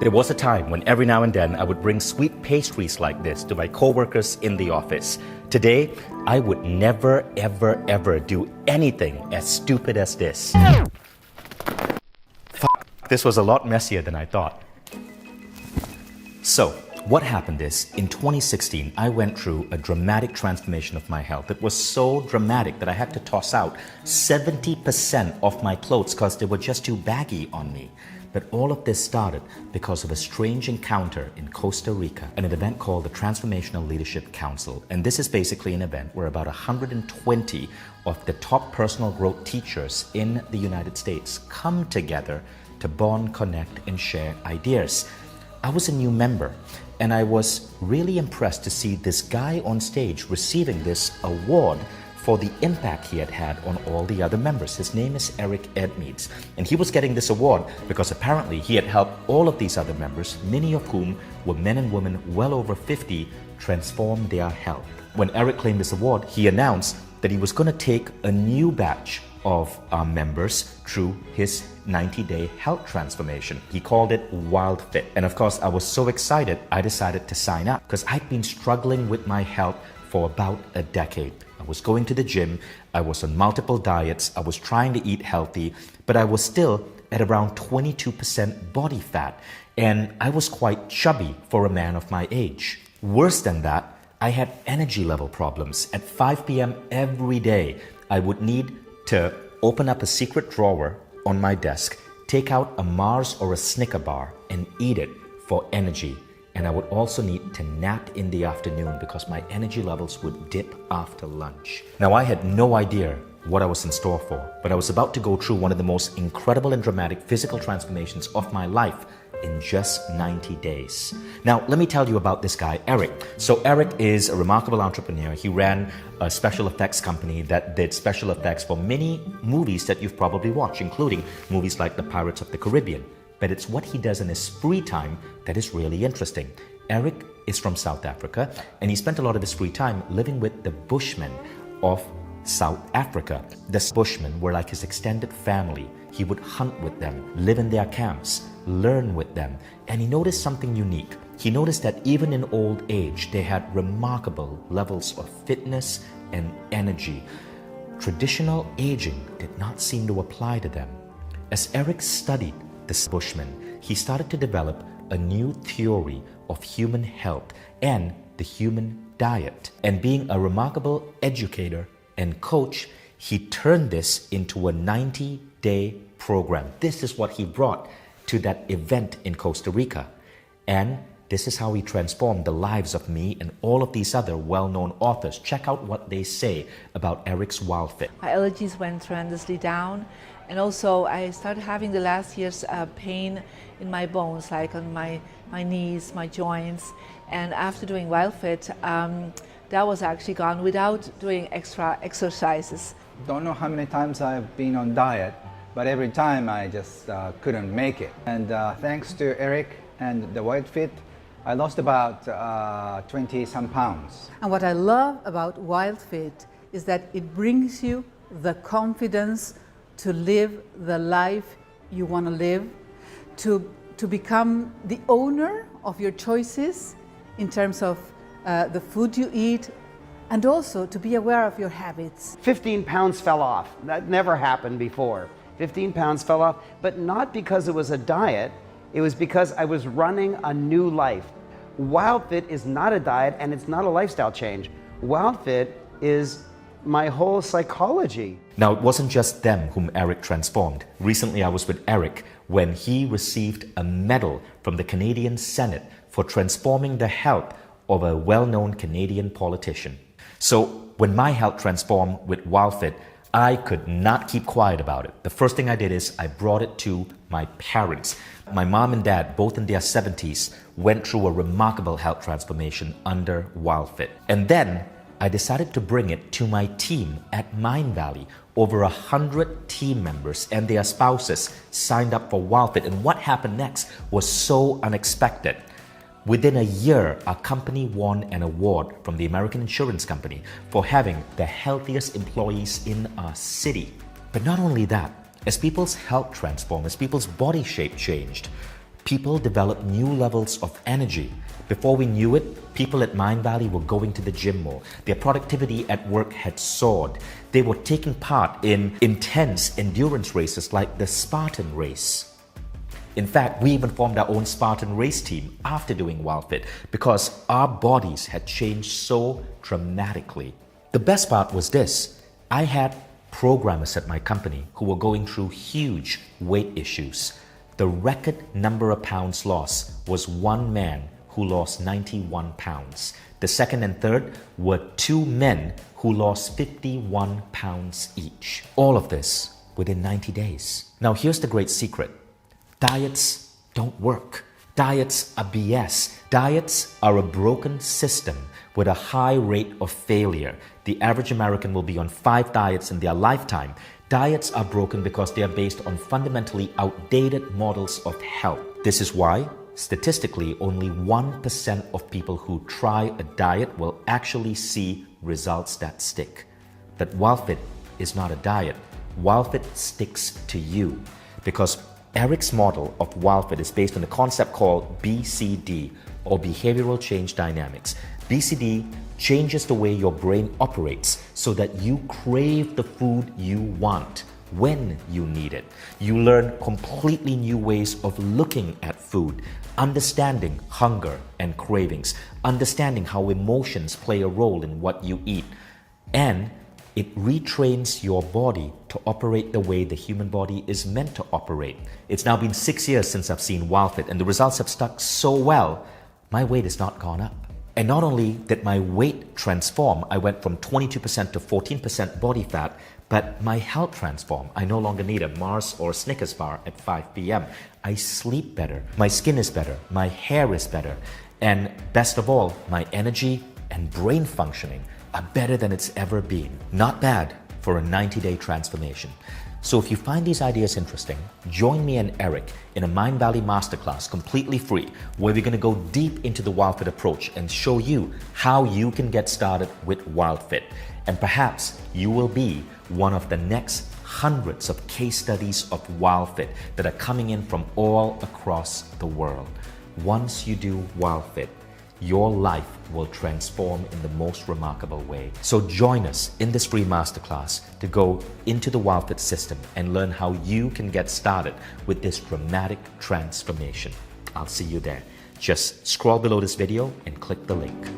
There was a time when every now and then I would bring sweet pastries like this to my coworkers in the office. Today, I would never, ever do anything as stupid as this. This was a lot messier than I thought. So, what happened is, in 2016, I went through a dramatic transformation of my health. It was so dramatic that I had to toss out 70% of my clothes because they were just too baggy on me. But all of this started because of a strange encounter in Costa Rica, an event called the Transformational Leadership Council. And this is basically an event where about 120 of the top personal growth teachers in the United States come together to bond, connect, and share ideas. I was a new member, and I was really impressed to see this guy on stage receiving this award for the impact he had had on all the other members. His name is Eric Edmeades, and he was getting this award because apparently he had helped all of these other members, many of whom were men and women well over 50, transform their health. When Eric claimed this award, he announced that he was going to take a new batch of members through his 90-day health transformation. He called it WILDFIT. And of course, I was so excited, I decided to sign up because I'd been struggling with my health for about a decade. I was going to the gym, I was on multiple diets, I was trying to eat healthy, but I was still at around 22% body fat, and I was quite chubby for a man of my age. Worse than that, I had energy level problems. At 5 p.m. every day, I would need to open up a secret drawer on my desk, take out a Mars or a Snicker bar, and eat it for energy. And I would also need to nap in the afternoon because my energy levels would dip after lunch. Now, I had no idea what I was in store for, but I was about to go through one of the most incredible and dramatic physical transformations of my life in just 90 days. Now, let me tell you about this guy, Eric. So Eric is a remarkable entrepreneur. He ran a special effects company that did special effects for many movies that you've probably watched, including movies like The Pirates of the Caribbean. But it's what he does in his free time that is really interesting. Eric is from South Africa, and he spent a lot of his free time living with the Bushmen of South Africa. The Bushmen were like his extended family. He would hunt with them, live in their camps, learn with them, and he noticed something unique. He noticed that even in old age, they had remarkable levels of fitness and energy. Traditional aging did not seem to apply to them. As Eric studied the Bushmen, he started to develop a new theory of human health and the human diet. And being a remarkable educator and coach, he turned this into a 90-day program. This is what he brought to that event in Costa Rica. And this is how he transformed the lives of me and all of these other well-known authors. Check out what they say about Eric's WILDFIT. My allergies went tremendously down. And also I started having the last year's pain in my bones, like on my knees, my joints. And after doing WILDFIT, that was actually gone without doing extra exercises. Don't know how many times I've been on diet, but every time I just couldn't make it. And thanks to Eric and the WILDFIT, I lost about 20-some pounds. And what I love about WILDFIT is that it brings you the confidence to live the life you want to live, to become the owner of your choices in terms of the food you eat, and also to be aware of your habits. 15 pounds fell off. That never happened before. 15 pounds fell off, but not because it was a diet, it was because I was running a new life. WILDFIT is not a diet and it's not a lifestyle change. WILDFIT is my whole psychology. Now, it wasn't just them whom Eric transformed. Recently, I was with Eric when he received a medal from the Canadian Senate for transforming the health of a well-known Canadian politician. So, when my health transformed with WILDFIT, I could not keep quiet about it. The first thing I did is I brought it to my parents. My mom and dad, both in their 70s, went through a remarkable health transformation under WILDFIT. And then I decided to bring it to my team at Mindvalley. Over 100 team members and their spouses signed up for WILDFIT, and what happened next was so unexpected. Within a year, our company won an award from the American Insurance Company for having the healthiest employees in our city. But not only that, as people's health transformed, as people's body shape changed, People developed new levels of energy. Before we knew it, people at Mind Valley were going to the gym more. Their productivity at work had soared. They were taking part in intense endurance races like the Spartan race. In fact, we even formed our own Spartan race team after doing WILDFIT because our bodies had changed so dramatically. The best part was this: I had programmers at my company who were going through huge weight issues. The record number of pounds lost was one man who lost 91 pounds. The second and third were two men who lost 51 pounds each. All of this within 90 days. Now here's the great secret. Diets don't work. Diets are BS. Diets are a broken system with a high rate of failure. The average American will be on 5 diets in their lifetime. Diets are broken because they are based on fundamentally outdated models of health. This is why, statistically, only 1% of people who try a diet will actually see results that stick. But WILDFIT is not a diet. WILDFIT sticks to you because Eric's model of WILDFIT is based on a concept called BCD, or Behavioral Change Dynamics. BCD changes the way your brain operates so that you crave the food you want when you need it. You learn completely new ways of looking at food, understanding hunger and cravings, understanding how emotions play a role in what you eat, and it retrains your body to operate the way the human body is meant to operate. It's now been 6 years since I've seen WILDFIT, and the results have stuck so well, my weight has not gone up. And not only did my weight transform, I went from 22% to 14% body fat, but my health transformed. I no longer need a Mars or a Snickers bar at 5 p.m. I sleep better, my skin is better, my hair is better, and best of all, my energy and brain functioning are better than it's ever been. Not bad for a 90-day transformation. So if you find these ideas interesting, join me and Eric in a Mind Valley masterclass completely free, where we're going to go deep into the WILDFIT approach and show you how you can get started with WILDFIT. And perhaps you will be one of the next hundreds of case studies of WILDFIT that are coming in from all across the world. Once you do WILDFIT, your life will transform in the most remarkable way. So join us in this free masterclass to go into the WILDFIT system and learn how you can get started with this dramatic transformation. I'll see you there. Just scroll below this video and click the link.